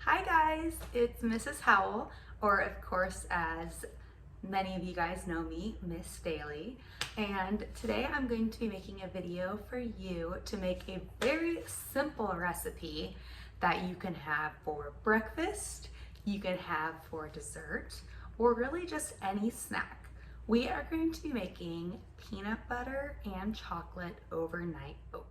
Hi guys, it's Mrs. Howell, or of course as many of you guys know me, Miss Daly. And today I'm going to be making a video for you to make a very simple recipe that you can have for breakfast, you can have for dessert, or really just any snack. We are going to be making peanut butter and chocolate overnight oats.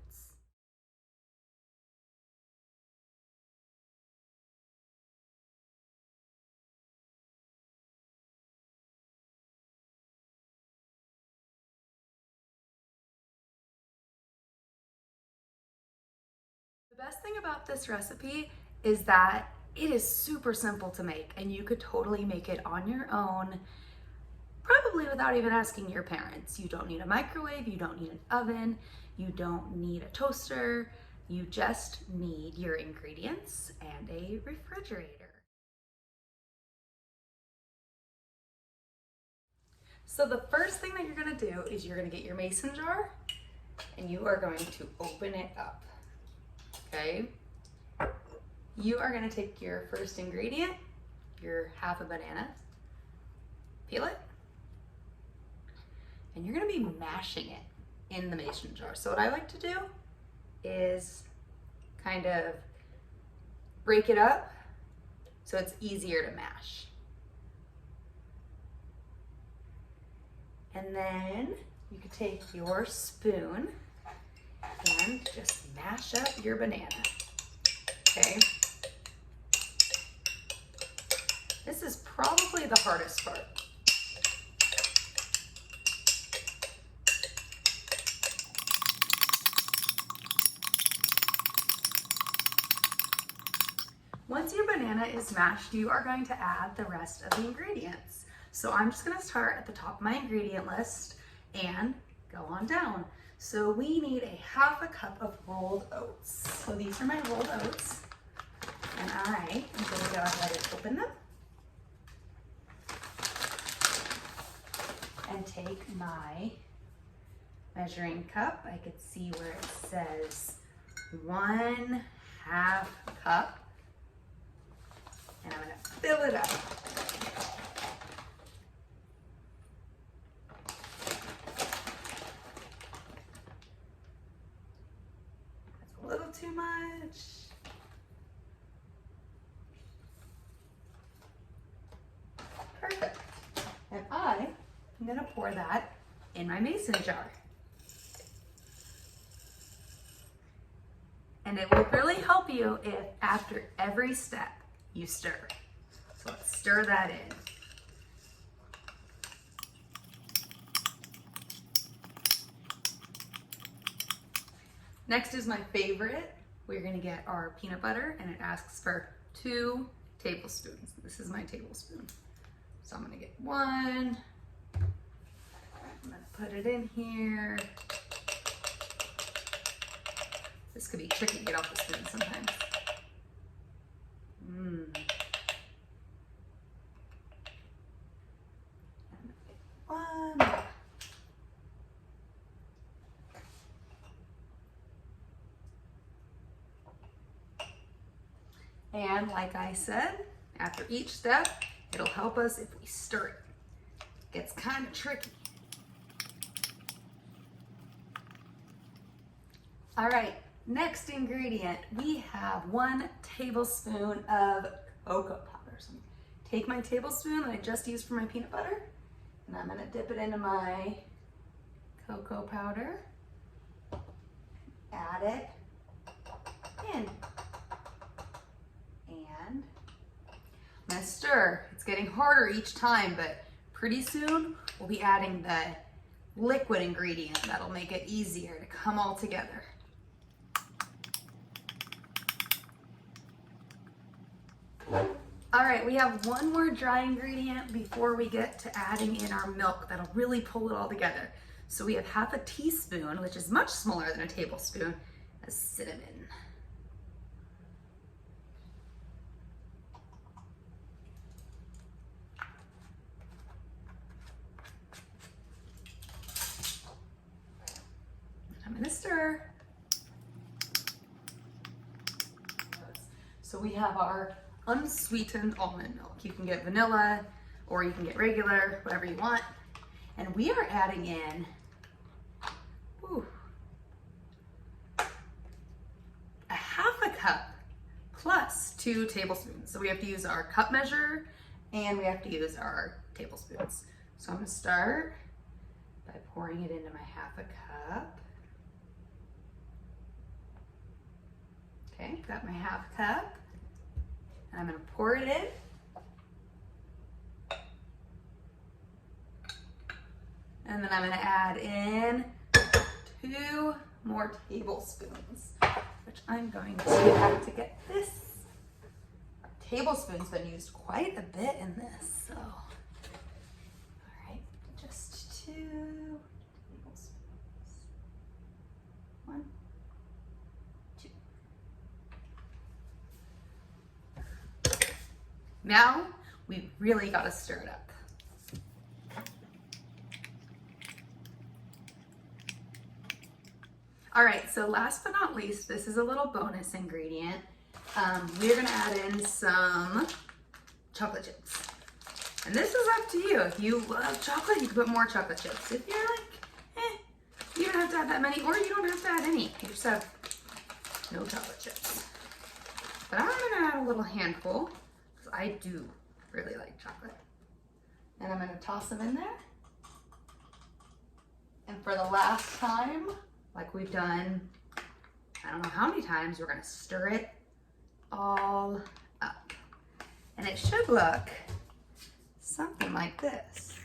The best thing about this recipe is that it is super simple to make and you could totally make it on your own, probably without even asking your parents. You don't need a microwave, you don't need an oven, you don't need a toaster, you just need your ingredients and a refrigerator. So the first thing that you're gonna do is you're gonna get your mason jar and you are going to open it up, okay? You are gonna take your first ingredient, your half a banana, peel it, and you're gonna be mashing it in the mason jar. So what I like to do is kind of break it up so it's easier to mash. And then you could take your spoon and just mash up your banana, okay? This is probably the hardest part. Once your banana is mashed, you are going to add the rest of the ingredients. So I'm just gonna start at the top of my ingredient list and go on down. So we need a half a cup of rolled oats. So these are my rolled oats. And I am gonna go ahead and open them. And take my measuring cup. I could see where it says 1/2 cup. And I'm gonna fill it up. That's a little too much. Perfect. And I'm gonna pour that in my mason jar. And it will really help you if after every step you stir. So let's stir that in. Next is my favorite. We're gonna get our peanut butter and it asks for 2 tablespoons. This is my tablespoon. So I'm gonna get 1. I'm gonna put it in here. This could be tricky to get off the spoon sometimes. One. And like I said, after each step, it'll help us if we stir it. It gets kind of tricky. All right, next ingredient, we have 1 tablespoon of cocoa powder. So take my tablespoon that I just used for my peanut butter, and I'm gonna dip it into my cocoa powder, add it in, and I'm gonna stir. It's getting harder each time, but pretty soon we'll be adding the liquid ingredient that'll make it easier to come all together. All right, we have 1 more dry ingredient before we get to adding in our milk that'll really pull it all together. So we have half a teaspoon, which is much smaller than a tablespoon, of cinnamon. I'm gonna stir. So we have our unsweetened almond milk. You can get vanilla or you can get regular, whatever you want. And we are adding in a half a cup plus 2 tablespoons. So we have to use our cup measure and we have to use our tablespoons. So I'm gonna start by pouring it into my half a cup. Okay, got my half cup. And I'm gonna pour it in. And then I'm gonna add in 2 more tablespoons, which I'm going to have to get this. Tablespoon's been used quite a bit in this, so. All right, just 2 tablespoons. 1, 2. Now, we really gotta stir it up. All right, so last but not least, this is a little bonus ingredient. We're gonna add in some chocolate chips. And this is up to you. If you love chocolate, you can put more chocolate chips. If you're like, you don't have to add that many, or you don't have to add any. You just have no chocolate chips. But I'm gonna add a little handful, because I do really like chocolate. And I'm gonna toss them in there. And for the last time, like we've done, I don't know how many times, we're gonna stir it all up. And it should look something like this.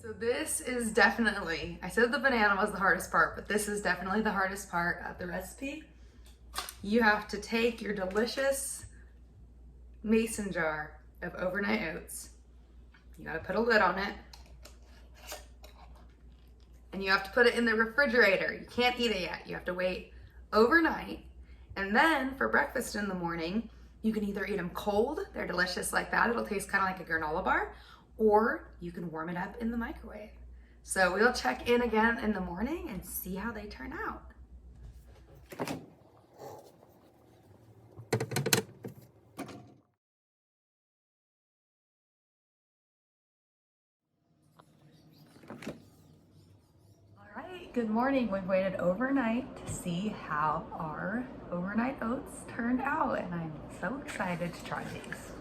So this is definitely, I said the banana was the hardest part, but this is definitely the hardest part of the recipe. You have to take your delicious mason jar of overnight oats. You gotta put a lid on it. And you have to put it in the refrigerator. You can't eat it yet. You have to wait overnight. And then for breakfast in the morning, you can either eat them cold, they're delicious like that, it'll taste kind of like a granola bar, or you can warm it up in the microwave. So we'll check in again in the morning and see how they turn out. Good morning. We've waited overnight to see how our overnight oats turned out, and I'm so excited to try these.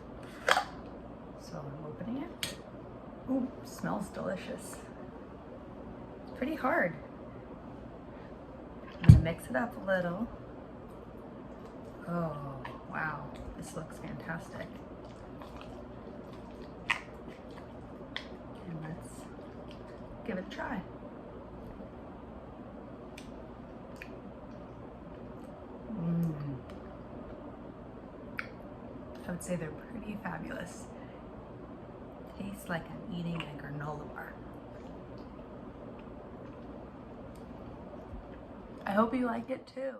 So I'm opening it. Ooh, smells delicious. It's pretty hard. I'm gonna mix it up a little. Oh, wow, this looks fantastic. And let's give it a try. I would say they're pretty fabulous. Tastes like I'm eating a granola bar. I hope you like it too.